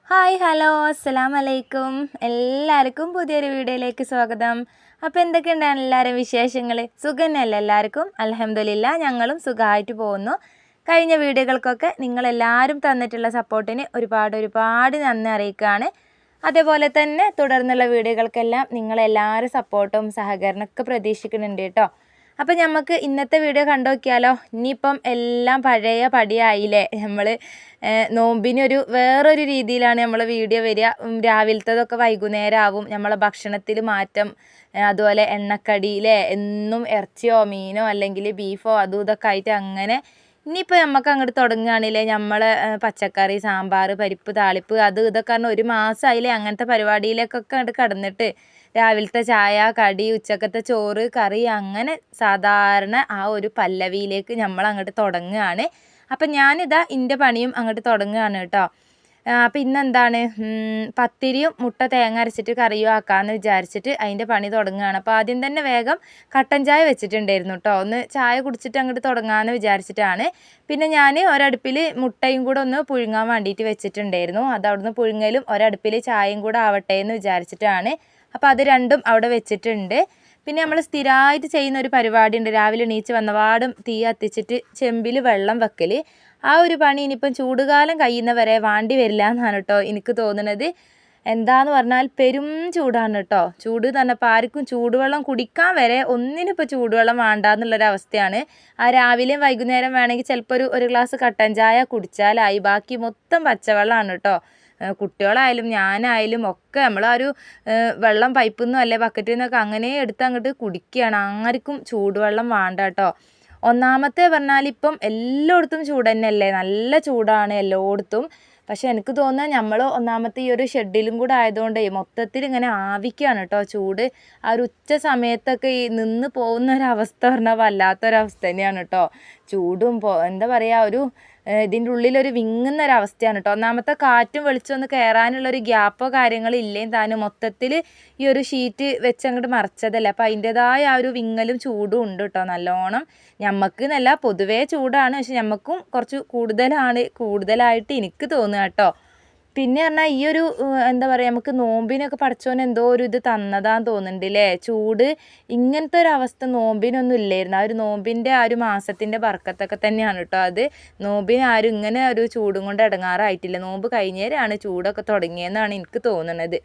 Hi hello അസ്സലാമലൈക്കും. എല്ലാവർക്കും പുതിയൊരു വീഡിയോയിലേക്ക് സ്വാഗതം. അപ്പോൾ എന്തൊക്കെയുണ്ടാണ് എല്ലാവരും വിശേഷങ്ങൾ? സുഖം തന്നെയല്ലേ എല്ലാവർക്കും? അൽഹംദുലില്ലാ ഞങ്ങളും സുഖമായിട്ട് പോകുന്നു. കഴിഞ്ഞ വീഡിയോകൾക്കൊക്കെ നിങ്ങളെല്ലാവരും തന്നിട്ടുള്ള സപ്പോർട്ടിന് ഒരുപാട് നന്ദി അറിയിക്കുകയാണ്. അതേപോലെ തന്നെ തുടർന്നുള്ള വീഡിയോകൾക്കെല്ലാം നിങ്ങളെല്ലാവരും സപ്പോർട്ടും സഹകരണമൊക്കെ പ്രതീക്ഷിക്കുന്നുണ്ട് കേട്ടോ. അപ്പം നമുക്ക് ഇന്നത്തെ വീഡിയോ കണ്ടു നോക്കിയാലോ. ഇനിയിപ്പം എല്ലാം പഴയ പടിയായില്ലേ. നമ്മൾ നോമ്പിനൊരു വേറൊരു രീതിയിലാണ് നമ്മൾ വീഡിയോ വരിക. രാവിലത്തതൊക്കെ വൈകുന്നേരം ആവും. നമ്മളെ ഭക്ഷണത്തിൽ മാറ്റം, അതുപോലെ എണ്ണക്കടിയിലെ എന്നും ഇറച്ചിയോ മീനോ അല്ലെങ്കിൽ ബീഫോ അതും ഇതൊക്കെ ആയിട്ട് അങ്ങനെ ഇനിയിപ്പോൾ നമുക്ക് അങ്ങോട്ട് തുടങ്ങുകയാണില്ലേ നമ്മളെ പച്ചക്കറി, സാമ്പാർ, പരിപ്പ് താളിപ്പ് അത് ഇതൊക്കെ പറഞ്ഞാൽ ഒരു മാസമായില്ലേ അങ്ങനത്തെ പരിപാടിയിലേക്കൊക്കെ അങ്ങോട്ട് കടന്നിട്ട്. രാവിലത്തെ ചായ, കടി, ഉച്ചക്കത്തെ ചോറ്, കറി, അങ്ങനെ സാധാരണ ആ ഒരു പല്ലവിയിലേക്ക് നമ്മൾ അങ്ങോട്ട് തുടങ്ങുകയാണ്. അപ്പം ഞാനിതാ എൻ്റെ പണിയും അങ്ങോട്ട് തുടങ്ങുകയാണ് കേട്ടോ. അപ്പം ഇന്നെന്താണ്, പത്തിരിയും മുട്ട തേങ്ങ അരച്ചിട്ട് കറിയും ആക്കാമെന്ന് വിചാരിച്ചിട്ട് അതിൻ്റെ പണി തുടങ്ങുകയാണ്. അപ്പോൾ ആദ്യം തന്നെ വേഗം കട്ടൻ ചായ വെച്ചിട്ടുണ്ടായിരുന്നു കേട്ടോ. ഒന്ന് ചായ കുടിച്ചിട്ട് അങ്ങോട്ട് തുടങ്ങാമെന്ന് വിചാരിച്ചിട്ടാണ്. പിന്നെ ഞാൻ ഒരടുപ്പിൽ മുട്ടയും കൂടെ ഒന്ന് പുഴുങ്ങാൻ വേണ്ടിയിട്ട് വെച്ചിട്ടുണ്ടായിരുന്നു. അത് അവിടുന്ന് പുഴുങ്ങലും ഒരടുപ്പിൽ ചായയും കൂടെ ആവട്ടെ എന്ന് വിചാരിച്ചിട്ടാണ്. അപ്പോൾ അത് രണ്ടും അവിടെ വെച്ചിട്ടുണ്ട്. പിന്നെ നമ്മൾ സ്ഥിരമായിട്ട് ചെയ്യുന്ന ഒരു പരിപാടി ഉണ്ട്. രാവിലെ എണീച്ച് വന്നപാടും തീ കത്തിച്ചിട്ട് ചെമ്പിൽ വെള്ളം വെക്കൽ. ആ ഒരു പണി ഇനിയിപ്പം ചൂടുകാലം കഴിയുന്നവരെ വേണ്ടി വരില്ല എന്നാണ് കേട്ടോ എനിക്ക് തോന്നുന്നത്. എന്താന്ന് പറഞ്ഞാൽ പെരും ചൂടാണ് കേട്ടോ. ചൂട് പറഞ്ഞപ്പോൾ ആർക്കും ചൂടുവെള്ളം കുടിക്കാൻ വരെ ഒന്നിനിപ്പോൾ ചൂടുവെള്ളം വേണ്ട എന്നുള്ളൊരവസ്ഥയാണ്. ആ രാവിലെയും വൈകുന്നേരം വേണമെങ്കിൽ ചിലപ്പോൾ ഒരു ഗ്ലാസ് കട്ടൻ ചായ കുടിച്ചാലായി. ബാക്കി മൊത്തം പച്ചവെള്ളമാണ് കേട്ടോ. കുട്ടികളായാലും ഞാനായാലും ഒക്കെ നമ്മൾ ആ ഒരു വെള്ളം പൈപ്പിൽ നിന്നും അല്ലെ ബക്കറ്റിൽ നിന്നൊക്കെ അങ്ങനെ എടുത്ത് അങ്ങോട്ട് കുടിക്കുകയാണ്. ആർക്കും ചൂടുവെള്ളം വേണ്ട കേട്ടോ. ഒന്നാമത്തെ പറഞ്ഞാൽ ഇപ്പം എല്ലായിടത്തും ചൂട് തന്നെയല്ലേ, നല്ല ചൂടാണ് എല്ലായിടത്തും. പക്ഷെ എനിക്ക് തോന്നുന്നത് നമ്മൾ ഒന്നാമത്തെ ഈ ഒരു ഷെഡിലും കൂടെ ആയതുകൊണ്ട് മൊത്തത്തിൽ ഇങ്ങനെ ആവിക്കുകയാണ് കേട്ടോ ചൂട്. ആ ഒരു ഉച്ച സമയത്തൊക്കെ ഈ നിന്ന് പോകുന്ന ഒരവസ്ഥ പറഞ്ഞാൽ വല്ലാത്തൊരവസ്ഥ തന്നെയാണ് കേട്ടോ. ചൂടും എന്താ പറയുക, ഒരു ഇതിൻ്റെ ഉള്ളിലൊരു വിങ്ങുന്ന ഒരവസ്ഥയാണ് കേട്ടോ. ഒന്നാമത്തെ കാറ്റും വെളിച്ചം ഒന്ന് കയറാനുള്ളൊരു ഗ്യാപ്പോ കാര്യങ്ങളോ ഇല്ലേം താനും. മൊത്തത്തിൽ ഈ ഒരു ഷീറ്റ് വെച്ച് അങ്ങോട്ട് മറച്ചതല്ലേ. അപ്പോൾ അതിൻ്റെതായ ആ ഒരു വിങ്ങലും ചൂടും ഉണ്ട് കേട്ടോ നല്ലോണം. ഞമ്മക്ക് എന്നല്ല പൊതുവേ ചൂടാണ്, പക്ഷെ ഞമ്മക്കും കുറച്ച് കൂടുതലായിട്ട് എനിക്ക് തോന്നുക കേട്ടോ. പിന്നെ പറഞ്ഞാൽ ഈ ഒരു എന്താ പറയുക, നമുക്ക് നോമ്പിനൊക്കെ പടച്ചോൻ എന്തോ ഒരു ഇത് തന്നതാന്ന് തോന്നുന്നുണ്ട് അല്ലേ. ചൂട് ഇങ്ങനത്തെ ഒരു അവസ്ഥ നോമ്പിനൊന്നും ഇല്ലായിരുന്നു. ആ ഒരു നോമ്പിൻ്റെ ആ ഒരു മാസത്തിൻ്റെ ബർക്കത്തൊക്കെ തന്നെയാണ് കേട്ടോ അത്. നോമ്പിന് ആരും ഇങ്ങനെ ഒരു ചൂടും കൊണ്ട് ഇടങ്ങാറായിട്ടില്ല. നോമ്പ് കഴിഞ്ഞേരാണ് ചൂടൊക്കെ തുടങ്ങിയെന്നാണ് എനിക്ക് തോന്നുന്നത്.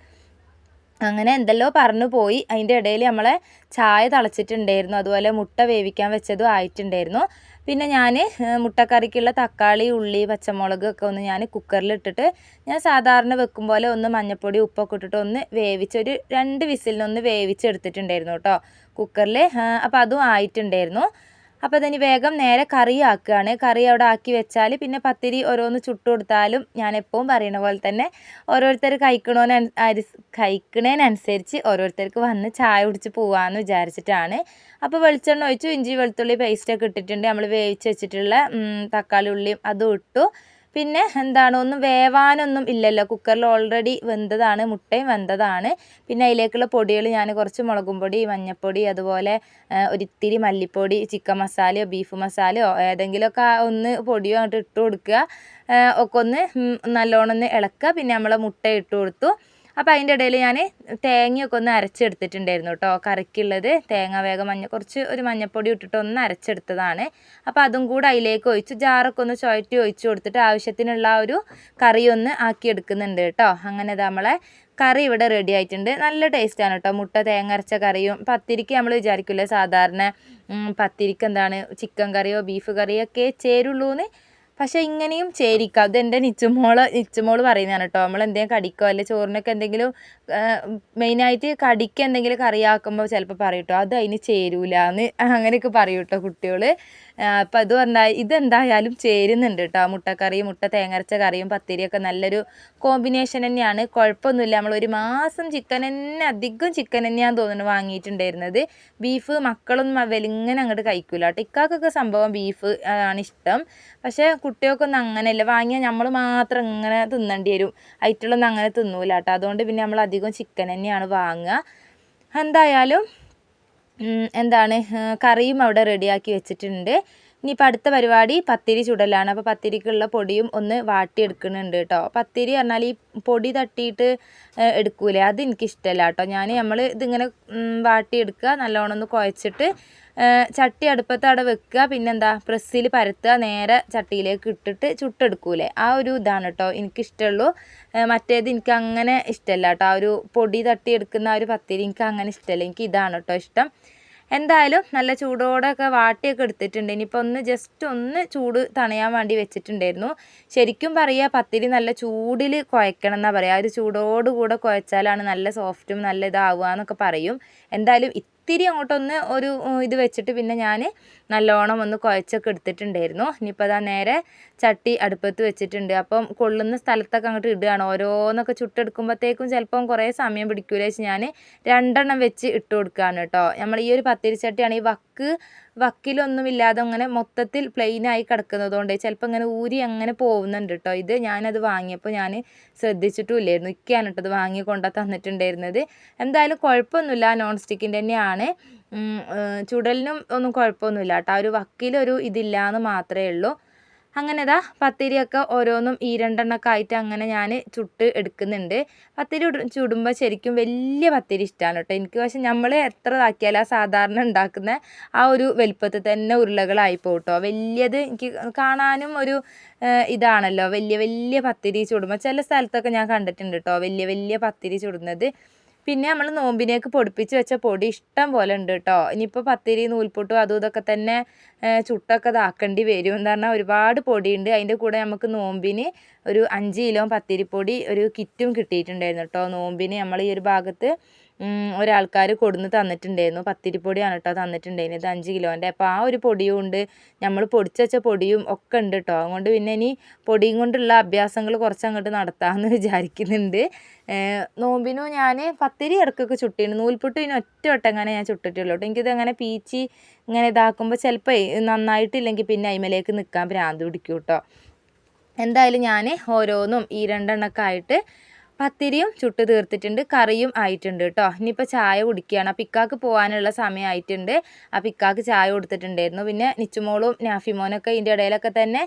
അങ്ങനെ എന്തെല്ലോ പറഞ്ഞു പോയി. അതിൻ്റെ ഇടയിൽ നമ്മളെ ചായ തിളച്ചിട്ടുണ്ടായിരുന്നു. അതുപോലെ മുട്ട വേവിക്കാൻ വെച്ചതും ആയിട്ടുണ്ടായിരുന്നു. പിന്നെ ഞാൻ മുട്ടക്കറിക്കുള്ള തക്കാളി, ഉള്ളി, പച്ചമുളക് ഒക്കെ ഒന്ന് ഞാൻ കുക്കറിലിട്ടിട്ട് ഞാൻ സാധാരണ വെക്കും പോലെ ഒന്ന് മഞ്ഞൾപ്പൊടി ഉപ്പൊക്കെ ഇട്ടിട്ട് ഒന്ന് വേവിച്ച് ഒരു 2 വിസിലിനൊന്ന് വേവിച്ചെടുത്തിട്ടുണ്ടായിരുന്നു കേട്ടോ കുക്കറിൽ. അപ്പോൾ അതും ആയിട്ടുണ്ടായിരുന്നു. അപ്പോൾ അതിന് വേഗം നേരെ കറി ആക്കുകയാണ്. കറി അവിടെ ആക്കി വെച്ചാൽ പിന്നെ പത്തിരി ഓരോന്ന് ചുട്ട് കൊടുത്താലും ഞാൻ എപ്പോഴും പറയുന്ന പോലെ തന്നെ ഓരോരുത്തർ കഴിക്കണേനനുസരിച്ച് ഓരോരുത്തർക്ക് വന്ന് ചായ കുടിച്ച് പോകാമെന്ന് വിചാരിച്ചിട്ടാണ്. അപ്പോൾ വെളിച്ചെണ്ണ ഒഴിച്ചു, ഇഞ്ചി വെളുത്തുള്ളി പേസ്റ്റൊക്കെ ഇട്ടിട്ടുണ്ട്. നമ്മൾ വേവിച്ച് വെച്ചിട്ടുള്ള തക്കാളി ഉള്ളിയും അതും ഇട്ടു. പിന്നെ എന്താണ്, ഒന്നും വേവാനൊന്നും ഇല്ലല്ലോ, കുക്കറിൽ ഓൾറെഡി വെന്തതാണ്, മുട്ടയും വെന്തതാണ്. പിന്നെ അതിലേക്കുള്ള പൊടികൾ ഞാൻ കുറച്ച് മുളകും പൊടി, മഞ്ഞൾപ്പൊടി, അതുപോലെ ഒരിത്തിരി മല്ലിപ്പൊടി, ചിക്കൻ മസാലയോ ബീഫ് മസാലയോ ഏതെങ്കിലുമൊക്കെ ഒന്ന് പൊടിയോ അങ്ങോട്ട് ഇട്ട് കൊടുക്കുക. ഒക്കെ ഒന്ന് നല്ലോണം ഒന്ന് ഇളക്കുക. പിന്നെ നമ്മൾ മുട്ട ഇട്ട് കൊടുത്തു. അപ്പോൾ അതിൻ്റെ ഇടയിൽ ഞാൻ തേങ്ങയൊക്കെ ഒന്ന് അരച്ചെടുത്തിട്ടുണ്ടായിരുന്നു കേട്ടോ കറിക്കുള്ളത്. തേങ്ങ വേഗം കുറച്ച് ഒരു മഞ്ഞൾപ്പൊടി ഇട്ടിട്ട് ഒന്ന് അരച്ചെടുത്തതാണ്. അപ്പോൾ അതും കൂടെ അതിലേക്ക് ഒഴിച്ച് ജാറൊക്കെ ഒന്ന് ചുഴറ്റി ഒഴിച്ച് കൊടുത്തിട്ട് ആവശ്യത്തിനുള്ള ആ ഒരു കറി ഒന്ന് ആക്കിയെടുക്കുന്നുണ്ട് കേട്ടോ. അങ്ങനെ നമ്മളെ കറി ഇവിടെ റെഡി ആയിട്ടുണ്ട്. നല്ല ടേസ്റ്റാണ് കേട്ടോ. മുട്ട തേങ്ങ അരച്ച കറിയും പത്തിരിക്ക് നമ്മൾ വിചാരിക്കില്ലേ സാധാരണ പത്തിരിക്ക് എന്താണ് ചിക്കൻ കറിയോ ബീഫ് കറിയോ ഒക്കെ ചേരുള്ളൂന്ന്. പക്ഷേ ഇങ്ങനെയും ചേരിക്കാം. അത് എൻ്റെ നിച്ചുമോള് പറയുന്നതാണ് കേട്ടോ. നമ്മൾ എന്തെങ്കിലും കടിക്കോ അല്ലെ ചോറിനൊക്കെ എന്തെങ്കിലും മെയിനായിട്ട് കടിക്ക് എന്തെങ്കിലും കറിയാക്കുമ്പോൾ ചിലപ്പോൾ പറയും കേട്ടോ അത് അതിന് ചേരൂല എന്ന്, അങ്ങനെയൊക്കെ പറയും കേട്ടോ കുട്ടികൾ. അപ്പം അത് പറഞ്ഞാൽ ഇതെന്തായാലും ചേരുന്നുണ്ട് കേട്ടോ. മുട്ടക്കറി, മുട്ട തേങ്ങരച്ച കറിയും പത്തിരിയൊക്കെ നല്ലൊരു കോമ്പിനേഷൻ തന്നെയാണ്. കുഴപ്പമൊന്നുമില്ല. നമ്മൾ ഒരു മാസം ചിക്കൻ തന്നെ, അധികം ചിക്കൻ തന്നെയാന്ന് തോന്നുന്നു വാങ്ങിയിട്ടുണ്ടായിരുന്നത്. ബീഫ് മക്കളൊന്നും വെലിങ്ങനെ അങ്ങോട്ട് കഴിക്കൂല കേട്ടോ. ഇക്കാക്കൊക്കെ സംഭവം ബീഫ് ആണ് ഇഷ്ടം. പക്ഷേ കുട്ടികൾക്കൊന്നും അങ്ങനെയല്ല. വാങ്ങിയാൽ നമ്മൾ മാത്രം ഇങ്ങനെ തിന്നേണ്ടി വരും. ഐറ്റുള്ളൊന്നും അങ്ങനെ തിന്നൂല കേട്ടോ. അതുകൊണ്ട് പിന്നെ നമ്മൾ അധികം ചിക്കൻ തന്നെയാണ് വാങ്ങുക. എന്തായാലും എന്താണ് കറിയും അവിടെ റെഡിയാക്കി വെച്ചിട്ടുണ്ട്. ഇനിയിപ്പോൾ അടുത്ത പരിപാടി പത്തിരി ചുടലാണ്. അപ്പോൾ പത്തിരിക്കുള്ള പൊടിയും ഒന്ന് വാട്ടിയെടുക്കുന്നുണ്ട് കേട്ടോ. പത്തിരി പറഞ്ഞാൽ ഈ പൊടി തട്ടിയിട്ട് എടുക്കൂലേ, അത് എനിക്കിഷ്ടമല്ല കേട്ടോ. നമ്മൾ ഇതിങ്ങനെ വാട്ടിയെടുക്കുക, നല്ലോണം ഒന്ന് കുഴച്ചിട്ട് ചട്ടി അടുപ്പത്ത് അവിടെ വെക്കുക, പിന്നെന്താ പ്രസ്സിൽ പരത്തുക, നേരെ ചട്ടിയിലേക്ക് ഇട്ടിട്ട് ചുട്ടെടുക്കൂലേ, ആ ഒരു ഇതാണ് കേട്ടോ എനിക്കിഷ്ടമുള്ളൂ. മറ്റേത് എനിക്ക് അങ്ങനെ ഇഷ്ടമല്ല കേട്ടോ. ആ ഒരു പൊടി തട്ടിയെടുക്കുന്ന ആ ഒരു പത്തിരി എനിക്ക് അങ്ങനെ ഇഷ്ടമല്ല. എനിക്ക് ഇതാണ് കേട്ടോ ഇഷ്ടം. എന്തായാലും നല്ല ചൂടോടെയൊക്കെ വാട്ടിയൊക്കെ എടുത്തിട്ടുണ്ട്. ഇനിയിപ്പോൾ ജസ്റ്റ് ഒന്ന് ചൂട് തണയാൻ വേണ്ടി വെച്ചിട്ടുണ്ടായിരുന്നു. ശരിക്കും പറയുക പത്തിരി നല്ല ചൂടിൽ കുഴക്കണം എന്നാണ് പറയുക. ആ ഒരു ചൂടോടുകൂടെ കുഴച്ചാലാണ് നല്ല സോഫ്റ്റും നല്ല ഇതാവുക എന്നൊക്കെ പറയും. എന്തായാലും ഇത്തിരി അങ്ങോട്ടൊന്ന് ഒരു ഇത് വെച്ചിട്ട് പിന്നെ ഞാൻ നല്ലോണം ഒന്ന് കുഴച്ചൊക്കെ എടുത്തിട്ടുണ്ടായിരുന്നു. ഇനിയിപ്പോൾ അതാ നേരെ ചട്ടി അടുപ്പത്ത് വെച്ചിട്ടുണ്ട്. അപ്പം കൊള്ളുന്ന സ്ഥലത്തൊക്കെ അങ്ങോട്ട് ഇടുകയാണ്. ഓരോന്നൊക്കെ ചുട്ടെടുക്കുമ്പോഴത്തേക്കും ചിലപ്പം കുറേ സമയം പിടിക്കൂല വെച്ച് ഞാൻ 2 വെച്ച് ഇട്ട് കൊടുക്കുകയാണ് കേട്ടോ. നമ്മൾ ഈ ഒരു പത്തിരി ചട്ടിയാണ് ഈ വക്കിലൊന്നുമില്ലാതെ അങ്ങനെ മൊത്തത്തിൽ പ്ലെയിനായി കിടക്കുന്നതുകൊണ്ട് ചിലപ്പോൾ ഇങ്ങനെ ഊരി അങ്ങനെ പോകുന്നുണ്ട് കേട്ടോ. ഇത് ഞാനത് വാങ്ങിയപ്പോൾ ഞാൻ ശ്രദ്ധിച്ചിട്ടുമില്ലായിരുന്നു. ഇക്കയാണ് കേട്ടോ ഇത് വാങ്ങി കൊണ്ടു തന്നിട്ടുണ്ടായിരുന്നത്. എന്തായാലും കുഴപ്പമൊന്നുമില്ല, നോൺ സ്റ്റിക്കിൻ്റെ തന്നെയാണ്. ചുടലിനും ഒന്നും കുഴപ്പമൊന്നുമില്ല കേട്ടോ. ആ ഒരു വക്കിലൊരു ഇതില്ല എന്ന് മാത്രമേ ഉള്ളൂ. അങ്ങനെ പത്തിരിയൊക്കെ ഓരോന്നും ഈ 2 ആയിട്ട് അങ്ങനെ ഞാൻ ചുട്ട് എടുക്കുന്നുണ്ട്. പത്തിരി ചുടുമ്പോൾ ശരിക്കും വലിയ പത്തിരി ഇഷ്ടമാണ് കേട്ടോ എനിക്ക്. പക്ഷെ നമ്മൾ എത്ര ഇതാക്കിയാലും ആ സാധാരണ ഉണ്ടാക്കുന്ന ആ ഒരു വലിപ്പത്തിൽ തന്നെ ഉരുളകളായി പോകും കേട്ടോ. വലിയത് എനിക്ക് കാണാനും ഒരു ഇതാണല്ലോ, വലിയ വലിയ പത്തിരി ചുടുമ്പോൾ. ചില സ്ഥലത്തൊക്കെ ഞാൻ കണ്ടിട്ടുണ്ട് കേട്ടോ വലിയ വലിയ പത്തിരി ചുടുന്നത്. പിന്നെ നമ്മൾ നോമ്പിനേക്ക് പൊടിപ്പിച്ച് വെച്ച പൊടി ഇഷ്ടം പോലെ ഉണ്ട് കേട്ടോ. ഇനിയിപ്പോൾ പത്തിരി നൂൽപുട്ടും അതും ഇതൊക്കെ തന്നെ ചുട്ടൊക്കെ ഇതാക്കേണ്ടി വരും. എന്ന് പറഞ്ഞാൽ ഒരുപാട് പൊടിയുണ്ട്. അതിൻ്റെ കൂടെ നമുക്ക് നോമ്പിന് ഒരു 5 കിലോ പത്തിരിപ്പൊടി ഒരു കിറ്റും കിട്ടിയിട്ടുണ്ടായിരുന്നു കേട്ടോ. നോമ്പിന് നമ്മൾ ഈ ഒരു ഭാഗത്ത് ഒരാൾക്കാർ കൊടുന്ന് തന്നിട്ടുണ്ടായിരുന്നു. പത്തിരിപ്പൊടിയാണ് കേട്ടോ തന്നിട്ടുണ്ടായിരുന്നത് 5 കിലോൻ്റെ. അപ്പോൾ ആ ഒരു പൊടിയും ഉണ്ട്, നമ്മൾ പൊടിച്ച് വെച്ച പൊടിയും ഒക്കെ ഉണ്ട് കേട്ടോ. അതുകൊണ്ട് പിന്നെ ഇനി പൊടിയും കൊണ്ടുള്ള അഭ്യാസങ്ങൾ കുറച്ചങ്ങോട്ട് നടത്താമെന്ന് വിചാരിക്കുന്നുണ്ട്. നോമ്പിനും ഞാൻ പത്തിരി ഇടയ്ക്കൊക്കെ ചുട്ടിട്ടുണ്ട്. നൂൽപുട്ട് പിന്നെ ഒറ്റ വട്ടം അങ്ങനെ ഞാൻ ചുട്ടിട്ടുള്ളൂ കേട്ടോ. എനിക്കിത് അങ്ങനെ പീച്ചി ഇങ്ങനെ ഇതാക്കുമ്പോൾ ചിലപ്പോൾ നന്നായിട്ടില്ലെങ്കിൽ പിന്നെ അതിമേലേക്ക് നിൽക്കാൻ ഭ്രാന്ത് പിടിക്കും കേട്ടോ. എന്തായാലും ഞാൻ ഓരോന്നും ഈ 2 ആയിട്ട് പത്തിരിയും ചുട്ട് തീർത്തിട്ടുണ്ട്, കറിയും ആയിട്ടുണ്ട് കേട്ടോ. ഇനിയിപ്പോൾ ചായ കുടിക്കുകയാണ്. അപ്പോൾ ഇക്കാക്ക് പോകാനുള്ള സമയമായിട്ടുണ്ട്. അപ്പോൾ ഇക്കാക്ക് ചായ കൊടുത്തിട്ടുണ്ടായിരുന്നു. പിന്നെ നിച്ചുമോളും നാഫിമോനൊക്കെ ഇതിൻ്റെ ഇടയിലൊക്കെ തന്നെ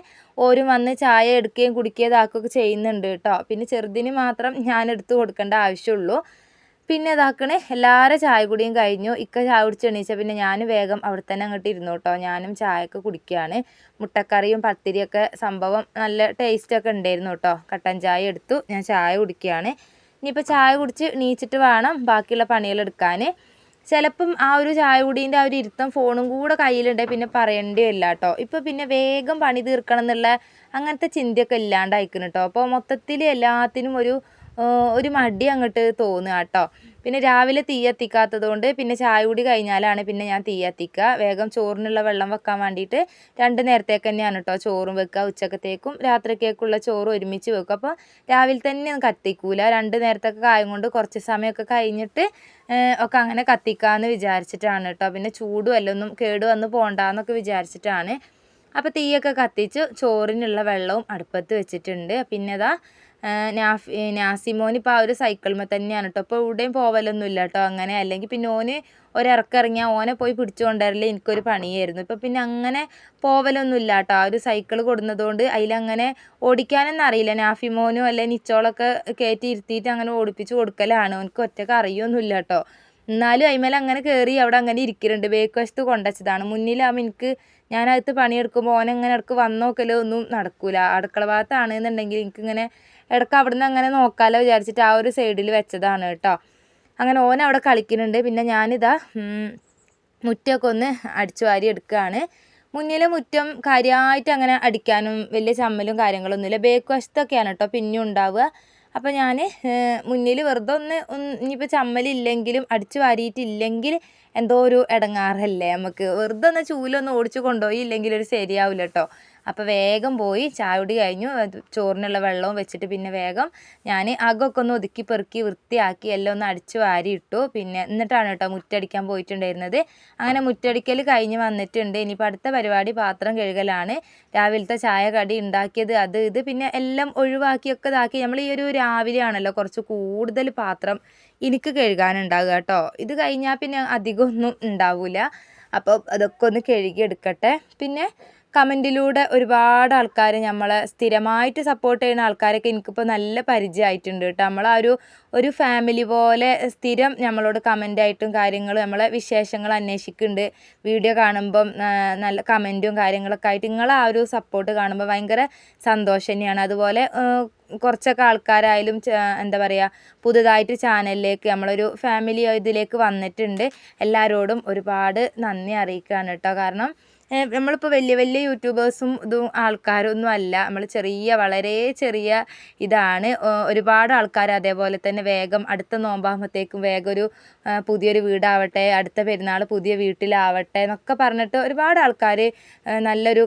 ഓരും വന്ന് ചായ എടുക്കുകയും കുടിക്കുകയും ഇതാക്കുകയൊക്കെ ചെയ്യുന്നുണ്ട് കേട്ടോ. പിന്നെ ചെറുതിന് മാത്രം ഞാൻ എടുത്ത് കൊടുക്കേണ്ട ആവശ്യമുള്ളൂ. പിന്നെ ഇതാക്കണേ എല്ലാവരും ചായ കുടിയും കഴിഞ്ഞു. ഇക്ക ചായ കുടിച്ച് എണീച്ചാൽ പിന്നെ ഞാൻ വേഗം അവിടെ തന്നെ അങ്ങോട്ട് ഇരുന്നു കേട്ടോ. ഞാനും ചായയൊക്കെ കുടിക്കുകയാണ്. മുട്ടക്കറിയും പത്തിരിയൊക്കെ സംഭവം നല്ല ടേസ്റ്റൊക്കെ ഉണ്ടായിരുന്നു കേട്ടോ. കട്ടൻ ചായ എടുത്തു, ഞാൻ ചായ കുടിക്കുകയാണ്. ഇനിയിപ്പോൾ ചായ കുടിച്ച് എണീച്ചിട്ട് വേണം ബാക്കിയുള്ള പണികളെടുക്കാൻ. ചിലപ്പം ആ ഒരു ചായ കുടീൻ്റെ ആ ഒരു ഇരുത്തം ഫോണും കൂടെ കയ്യിലുണ്ടെങ്കിൽ പിന്നെ പറയേണ്ടിയില്ല കേട്ടോ. ഇപ്പോൾ പിന്നെ വേഗം പണി തീർക്കണം എന്നുള്ള അങ്ങനത്തെ ചിന്തയൊക്കെ ഇല്ലാണ്ടായിക്കണം കേട്ടോ. അപ്പോൾ മൊത്തത്തിൽ എല്ലാത്തിനും ഒരു മടി അങ്ങോട്ട് തോന്നുക കേട്ടോ. പിന്നെ രാവിലെ തീ കത്തിക്കാത്തത് കൊണ്ട് പിന്നെ ചായ കുടി കഴിഞ്ഞാലാണ് പിന്നെ ഞാൻ തീ കത്തിക്കുക. വേഗം ചോറിനുള്ള വെള്ളം വെക്കാൻ വേണ്ടിയിട്ട് 2 നേരത്തേക്ക് തന്നെയാണ് കേട്ടോ ചോറും വെക്കുക. ഉച്ചക്കത്തേക്കും രാത്രിക്കേക്കുള്ള ചോറും ഒരുമിച്ച് വെക്കും. അപ്പോൾ രാവിലെ തന്നെ കത്തിക്കൂല. 2 നേരത്തൊക്കെ കായം കൊണ്ട് കുറച്ച് സമയമൊക്കെ കഴിഞ്ഞിട്ട് ഒക്കെ അങ്ങനെ കത്തിക്കാമെന്ന് വിചാരിച്ചിട്ടാണ് കേട്ടോ. പിന്നെ ചൂടും അല്ലൊന്നും കേട് വന്ന് പോകണ്ടെന്നൊക്കെ വിചാരിച്ചിട്ടാണ്. അപ്പോൾ തീയൊക്കെ കത്തിച്ച് ചോറിനുള്ള വെള്ളവും അടുപ്പത്ത് വെച്ചിട്ടുണ്ട്. പിന്നെ നാസിമോൻ ഇപ്പോൾ ആ ഒരു സൈക്കിളിന്മേൽ തന്നെയാണ് കേട്ടോ. അപ്പോൾ എവിടെയും പോവലൊന്നുമില്ല കേട്ടോ അങ്ങനെ. അല്ലെങ്കിൽ പിന്നെ ഓന് ഒരിറക്കിറങ്ങിയാൽ ഓനെ പോയി പിടിച്ചു കൊണ്ടുവരല് എനിക്കൊരു പണിയായിരുന്നു. ഇപ്പോൾ പിന്നെ അങ്ങനെ പോവലൊന്നുമില്ല കേട്ടോ. ആ ഒരു സൈക്കിൾ കൊടുന്നതുകൊണ്ട് അതിലങ്ങനെ ഓടിക്കാനൊന്നും അറിയില്ല. നാഫിമോനും അല്ലെങ്കിൽ നിച്ചോളൊക്കെ കയറ്റി ഇരുത്തിയിട്ട് അങ്ങനെ ഓടിപ്പിച്ച് കൊടുക്കലാണ്. എനിക്ക് ഒറ്റയ്ക്ക് അറിയൊന്നുമില്ല കേട്ടോ. എന്നാലും അതിന്മേൽ അങ്ങനെ കയറി അവിടെ അങ്ങനെ ഇരിക്കലുണ്ട്. ബേക്ക് വശത്ത് കൊണ്ടുവച്ചതാണ്. മുന്നിലാകുമ്പോൾ എനിക്ക് ഞാനകത്ത് പണിയെടുക്കുമ്പോൾ ഓനങ്ങനെ ഇടയ്ക്ക് വന്ന് നോക്കലോ ഒന്നും നടക്കൂല. അടുക്കള ഭാഗത്താണെന്നുണ്ടെങ്കിൽ എനിക്കിങ്ങനെ ഇടയ്ക്ക് അവിടെ നിന്ന് അങ്ങനെ നോക്കാമല്ലോ വിചാരിച്ചിട്ട് ആ ഒരു സൈഡിൽ വെച്ചതാണ് കേട്ടോ. അങ്ങനെ ഓൻ അവിടെ കളിക്കുന്നുണ്ട്. പിന്നെ ഞാനിതാ മുറ്റമൊക്കെ ഒന്ന് അടിച്ചു വാരി എടുക്കുകയാണ്. മുന്നിൽ മുറ്റം കാര്യമായിട്ട് അങ്ങനെ അടിക്കാനും വലിയ ചമ്മലും കാര്യങ്ങളൊന്നുമില്ല. ബേക്ക് വശത്തൊക്കെയാണ് കേട്ടോ പിന്നെയും ഉണ്ടാവുക. അപ്പോൾ ഞാൻ മുന്നിൽ വെറുതെ ഇനിയിപ്പോൾ ചമ്മലില്ലെങ്കിലും അടിച്ചു വാരിയിട്ടില്ലെങ്കിൽ എന്തോ ഒരു ഇടങ്ങാറല്ലേ നമുക്ക്. വെറുതെ ഒന്ന് ചൂലൊന്ന് ഓടിച്ച് കൊണ്ടുപോയില്ലെങ്കിൽ ഒരു ശരിയാവില്ല കേട്ടോ. അപ്പോൾ വേഗം പോയി ചായ കുടി കഴിഞ്ഞു. ചോറിനുള്ള വെള്ളവും വെച്ചിട്ട് പിന്നെ വേഗം ഞാൻ അകമൊക്കെ ഒന്ന് ഒതുക്കി പെറുക്കി വൃത്തിയാക്കി എല്ലാം ഒന്ന് അടിച്ചു വാരി ഇട്ടു. പിന്നെ എന്നിട്ടാണ് കേട്ടോ മുറ്റടിക്കാൻ പോയിട്ടുണ്ടായിരുന്നത്. അങ്ങനെ മുറ്റടിക്കൽ കഴിഞ്ഞ് വന്നിട്ടുണ്ട്. ഇനിയിപ്പോൾ അടുത്ത പരിപാടി പാത്രം കഴുകലാണ്. രാവിലത്തെ ചായ കടി ഉണ്ടാക്കിയത് അത് ഇത് പിന്നെ എല്ലാം ഒഴിവാക്കിയൊക്കെ ഇതാക്കി. നമ്മൾ ഈ ഒരു രാവിലെ ആണല്ലോ കുറച്ച് കൂടുതൽ പാത്രം എനിക്ക് കഴുകാനുണ്ടാവുക കേട്ടോ. ഇത് കഴിഞ്ഞാൽ പിന്നെ അധികമൊന്നും ഉണ്ടാവില്ല. അപ്പോൾ അതൊക്കെ ഒന്ന് കഴുകി എടുക്കട്ടെ. പിന്നെ കമൻറ്റിലൂടെ ഒരുപാട് ആൾക്കാർ നമ്മളെ സ്ഥിരമായിട്ട് സപ്പോർട്ട് ചെയ്യുന്ന ആൾക്കാരൊക്കെ എനിക്കിപ്പോൾ നല്ല പരിചയമായിട്ടുണ്ട് കേട്ടോ. ഒരു ഫാമിലി പോലെ സ്ഥിരം നമ്മളോട് കമൻ്റായിട്ടും കാര്യങ്ങളും നമ്മളെ വിശേഷങ്ങൾ അന്വേഷിക്കുന്നുണ്ട്. വീഡിയോ കാണുമ്പം നല്ല കമൻറ്റും കാര്യങ്ങളൊക്കെ ആയിട്ട് നിങ്ങളെ ആ ഒരു സപ്പോർട്ട് കാണുമ്പോൾ ഭയങ്കര സന്തോഷം തന്നെയാണ്. അതുപോലെ കുറച്ചൊക്കെ ആൾക്കാരായാലും എന്താ പറയുക, പുതുതായിട്ട് ചാനലിലേക്ക് നമ്മളൊരു ഫാമിലി ഇതിലേക്ക് വന്നിട്ടുണ്ട്. എല്ലാവരോടും ഒരുപാട് നന്ദി അറിയിക്കുകയാണ് കേട്ടോ. കാരണം നമ്മളിപ്പോൾ വലിയ യൂട്യൂബേഴ്സും ഇതും ആൾക്കാരൊന്നും അല്ല. നമ്മൾ വളരെ ചെറിയ ഇതാണ്. ഒരുപാട് ആൾക്കാർ അതേപോലെ തന്നെ വേഗം അടുത്ത നോമ്പാകുമ്പോഴത്തേക്കും വേഗം ഒരു പുതിയൊരു വീടാവട്ടെ, അടുത്ത പെരുന്നാൾ പുതിയ വീട്ടിലാവട്ടെ എന്നൊക്കെ പറഞ്ഞിട്ട് ഒരുപാട് ആൾക്കാർ നല്ലൊരു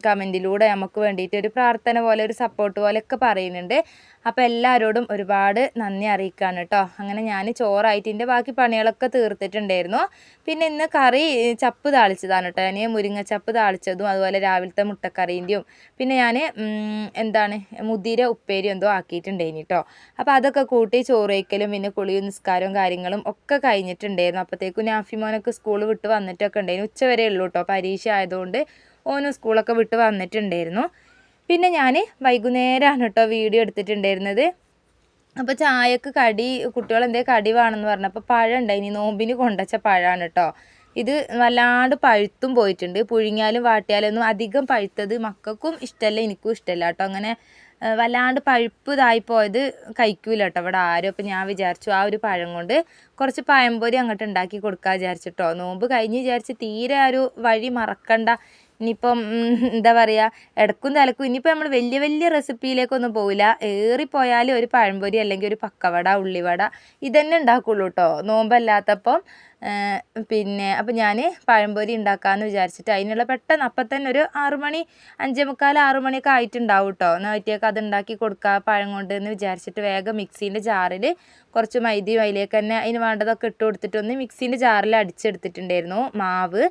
കമൻറ്റിലൂടെ നമുക്ക് വേണ്ടിയിട്ട് ഒരു പ്രാർത്ഥന പോലെ ഒരു സപ്പോർട്ട് പോലെയൊക്കെ പറയുന്നുണ്ട്. അപ്പോൾ എല്ലാവരോടും ഒരുപാട് നന്ദി അറിയിക്കുകയാണ് കേട്ടോ. അങ്ങനെ ഞാൻ ചോറായിട്ട് എൻ്റെ ബാക്കി പണികളൊക്കെ തീർത്തിട്ടുണ്ടായിരുന്നു. പിന്നെ ഇന്ന് കറി ചപ്പ് താളിച്ചതാണ് കേട്ടോ. ഞാൻ മുരിങ്ങച്ചപ്പ് താളിച്ചതും അതുപോലെ രാവിലത്തെ മുട്ടക്കറീൻ്റെയും പിന്നെ ഞാൻ മുതിര ഉപ്പേരി എന്തോ ആക്കിയിട്ടുണ്ടായിന് കേട്ടോ. അപ്പോൾ അതൊക്കെ കൂട്ടി ചോറ് വയ്ക്കലും പിന്നെ കുളിയും നിസ്കാരവും കാര്യങ്ങളും ഒക്കെ കഴിഞ്ഞിട്ടുണ്ടായിരുന്നു. അപ്പോഴത്തേക്കും നാഫിമോനൊക്കെ സ്കൂൾ വിട്ട് വന്നിട്ടൊക്കെ ഉണ്ടായിരുന്നു. ഉച്ചവരെ ഉള്ളൂ കേട്ടോ, പരീക്ഷ ആയതുകൊണ്ട് ഓനും സ്കൂളൊക്കെ വിട്ട് വന്നിട്ടുണ്ടായിരുന്നു. പിന്നെ ഞാൻ വൈകുന്നേരമാണ് കേട്ടോ വീഡിയോ എടുത്തിട്ടുണ്ടായിരുന്നത്. അപ്പോൾ ചായക്ക് കുട്ടികൾ എന്തെങ്കിലും കടി വേണമെന്ന് പറഞ്ഞപ്പോൾ പഴം ഉണ്ടായിനി, നോമ്പിന് കൊണ്ടുവച്ച പഴമാണ് കേട്ടോ. ഇത് വല്ലാണ്ട് പഴുത്തും പോയിട്ടുണ്ട്. പുഴുങ്ങിയാലും വാട്ടിയാലൊന്നും അധികം പഴുത്തത് മക്കൾക്കും ഇഷ്ടമല്ല, എനിക്കും ഇഷ്ടമല്ല കേട്ടോ. അങ്ങനെ വല്ലാണ്ട് പഴുപ്പ് ഇതായി പോയത് കഴിക്കൂല കേട്ടോ ഇവിടെ ആരും. അപ്പോൾ ഞാൻ വിചാരിച്ചു ആ ഒരു പഴം കൊണ്ട് കുറച്ച് പഴംപൊരി അങ്ങോട്ട് ഉണ്ടാക്കി കൊടുക്കാൻ വിചാരിച്ചിട്ടോ. നോമ്പ് കഴിഞ്ഞ് വിചാരിച്ച് തീരെ ആ ഒരു വഴി മറക്കണ്ട. ഇനിയിപ്പം എന്താ പറയുക, ഇടക്കും തലക്കും ഇനിയിപ്പോൾ നമ്മൾ വലിയ റെസിപ്പിയിലേക്കൊന്നും പോവില്ല. ഏറിപ്പോയാൽ ഒരു പഴംപൊരി അല്ലെങ്കിൽ ഒരു പക്കവട, ഉള്ളിവട ഇതന്നെ ഉണ്ടാക്കുള്ളൂ കേട്ടോ നോമ്പല്ലാത്തപ്പം. അപ്പോൾ ഞാൻ പഴംപൊരി ഉണ്ടാക്കാമെന്ന് വിചാരിച്ചിട്ട് അതിനുള്ള പെട്ടെന്ന് അപ്പം തന്നെ ഒരു 6 മണി 5:45 6 മണിയൊക്കെ ആയിട്ടുണ്ടാവും കേട്ടോ. നൈറ്റിയൊക്കെ അത് ഉണ്ടാക്കി കൊടുക്കുക പഴം കൊണ്ട് എന്ന് വിചാരിച്ചിട്ട് വേഗം മിക്സീൻ്റെ ജാറിൽ കുറച്ച് മൈദയും അതിലേക്ക് തന്നെ അതിന് വേണ്ടതൊക്കെ ഇട്ട് കൊടുത്തിട്ടൊന്ന് മിക്സീൻ്റെ ജാറിൽ അടിച്ചെടുത്തിട്ടുണ്ടായിരുന്നു മാവ്.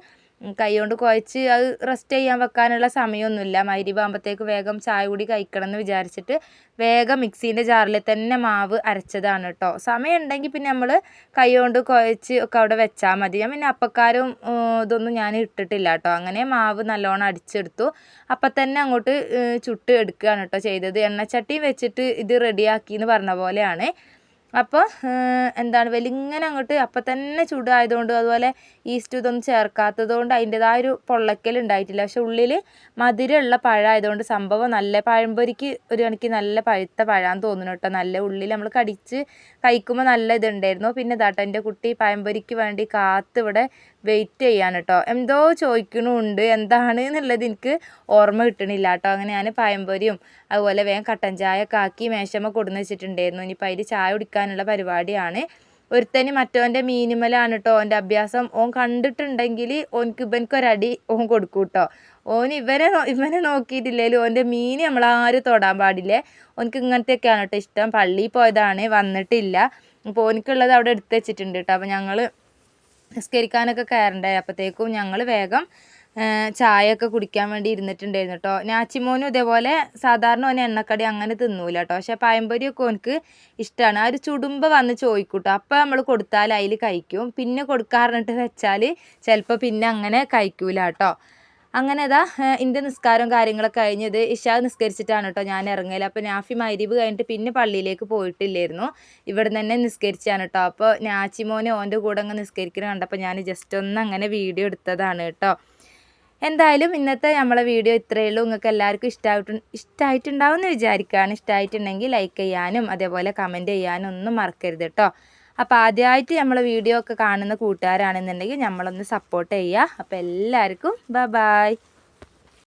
കൈ കൊണ്ട് കുഴച്ച് അത് റെസ്റ്റ് ചെയ്യാൻ വെക്കാനുള്ള സമയമൊന്നുമില്ല. മഗ്‌രിബാകുമ്പോഴത്തേക്ക് വേഗം ചായ കൂടി കഴിക്കണം എന്ന് വിചാരിച്ചിട്ട് വേഗം മിക്സീൻ്റെ ജാറിൽ തന്നെ മാവ് അരച്ചതാണ് കേട്ടോ. സമയം ഉണ്ടെങ്കിൽ പിന്നെ നമ്മൾ കൈ കൊണ്ട് കുഴച്ച് ഒക്കെ അവിടെ വെച്ചാൽ മതി. ഞാൻ പിന്നെ അപ്പക്കാരും ഇതൊന്നും ഞാൻ ഇട്ടിട്ടില്ല കേട്ടോ. അങ്ങനെ മാവ് നല്ലോണം അടിച്ചെടുത്തു. അപ്പം തന്നെ അങ്ങോട്ട് ചുട്ട് എടുക്കുകയാണ് കേട്ടോ ചെയ്തത്. എണ്ണച്ചട്ടിയും വെച്ചിട്ട് ഇത് റെഡിയാക്കി എന്ന് പറഞ്ഞ പോലെയാണ്. അപ്പോൾ വലിങ്ങനെ അങ്ങോട്ട് അപ്പം തന്നെ ചൂടായതുകൊണ്ട് അതുപോലെ ഈസ്റ്റ് ഇതൊന്നും ചേർക്കാത്തത് കൊണ്ട് അതിൻ്റെതായൊരു പൊള്ളക്കൽ ഉണ്ടായിട്ടില്ല. പക്ഷെ ഉള്ളിൽ മധുരമുള്ള പഴമായതുകൊണ്ട് സംഭവം നല്ല പഴംപൊരിക്ക് ഒരു കണക്ക് നല്ല പഴുത്ത പഴമാണെന്ന് തോന്നുന്നു കേട്ടോ. നല്ല ഉള്ളിൽ നമ്മൾ കടിച്ച് കഴിക്കുമ്പോൾ നല്ല ഇതുണ്ടായിരുന്നു. പിന്നെ ഇതാട്ടോ എൻ്റെ കുട്ടി പഴംപൊരിക്ക് വേണ്ടി ഇവിടെ വെയിറ്റ് ചെയ്യാൻ കേട്ടോ. എന്തോ ചോദിക്കണമുണ്ട്, എന്താണ് എന്നുള്ളത് എനിക്ക് ഓർമ്മ കിട്ടണില്ല കേട്ടോ. അങ്ങനെ ഞാൻ പഴംപൊരിയും അതുപോലെ വേഗം കട്ടൻ ചായ ഒക്കെ ആക്കി മേശമ്മ കൊടുന്ന് വെച്ചിട്ടുണ്ടായിരുന്നു. ഇനിയിപ്പോൾ അതിൽ ചായ കുടിക്കാനുള്ള പരിപാടിയാണ്. ഒരുത്തന് മറ്റോൻ്റെ മീനുമലാണ് കേട്ടോ ഓൻ്റെ അഭ്യാസം. ഓൻ കണ്ടിട്ടുണ്ടെങ്കിൽ ഇവനക്കൊരടി ഓൻ കൊടുക്കും കേട്ടോ. ഓൻ ഇവനെ നോക്കിയിട്ടില്ലേലും ഓൻ്റെ മീൻ നമ്മളാരും തൊടാൻ പാടില്ലേ. ഓനക്ക് ഇങ്ങനത്തെയൊക്കെയാണ് കേട്ടോ ഇഷ്ടം. പള്ളിയിൽ പോയതാണ്, വന്നിട്ടില്ല. അപ്പോൾ ഓനക്കുള്ളത് അവിടെ എടുത്ത് വെച്ചിട്ടുണ്ട് കേട്ടോ. അപ്പോൾ ഞങ്ങൾ നിസ്കരിക്കാനൊക്കെ കയറണ്ടേ, അപ്പോഴത്തേക്കും ഞങ്ങൾ വേഗം ചായയൊക്കെ കുടിക്കാൻ വേണ്ടി ഇരുന്നിട്ടുണ്ടായിരുന്നു കേട്ടോ. നാച്ചിമോനും ഇതേപോലെ സാധാരണ ഓന് എണ്ണക്കടി അങ്ങനെ തിന്നൂല കേട്ടോ. പക്ഷേ പഴംപൊരിയൊക്കെ ഓനക്ക് ഇഷ്ടമാണ്. ആ ഒരു ചുടുമ്പോൾ വന്ന് ചോദിക്കൂട്ടോ. അപ്പോൾ നമ്മൾ കൊടുത്താൽ അതിൽ കഴിക്കും. പിന്നെ കൊടുക്കാറിഞ്ഞിട്ട് വെച്ചാൽ ചിലപ്പോൾ പിന്നെ അങ്ങനെ കഴിക്കൂല കേട്ടോ. അങ്ങനെ എൻ്റെ നിസ്കാരവും കാര്യങ്ങളൊക്കെ കഴിഞ്ഞത് ഇശാ നിസ്കരിച്ചിട്ടാണ് കേട്ടോ ഞാൻ ഇറങ്ങൽ. അപ്പോൾ നാഫി മഗ്‌രിബ് കഴിഞ്ഞിട്ട് പിന്നെ പള്ളിയിലേക്ക് പോയിട്ടില്ലായിരുന്നു. ഇവിടെ തന്നെ നിസ്കരിച്ചാണ് കേട്ടോ. അപ്പോൾ നാച്ചിമോനെ ഓൻ്റെ കൂടെ അങ്ങ് നിസ്കരിക്കുന്നത് കണ്ടപ്പോൾ ഞാൻ ജസ്റ്റ് ഒന്ന് അങ്ങനെ വീഡിയോ എടുത്തതാണ് കേട്ടോ. എന്തായാലും ഇന്നത്തെ നമ്മളെ വീഡിയോ ഇത്രയേ ഉള്ളൂ. നിങ്ങൾക്ക് എല്ലാവർക്കും ഇഷ്ടമായിട്ടുണ്ടാവും എന്ന് വിചാരിക്കുകയാണ്. ഇഷ്ടമായിട്ടുണ്ടെങ്കിൽ ലൈക്ക് ചെയ്യാനും അതേപോലെ കമൻറ്റ് ചെയ്യാനും ഒന്നും മറക്കരുത് കേട്ടോ. അപ്പോൾ ആദ്യമായിട്ട് നമ്മളെ വീഡിയോ ഒക്കെ കാണുന്ന കൂട്ടുകാരാണെന്നുണ്ടെങ്കിൽ നമ്മളൊന്ന് സപ്പോർട്ട് ചെയ്യുക. അപ്പോൾ എല്ലാവർക്കും ബൈ.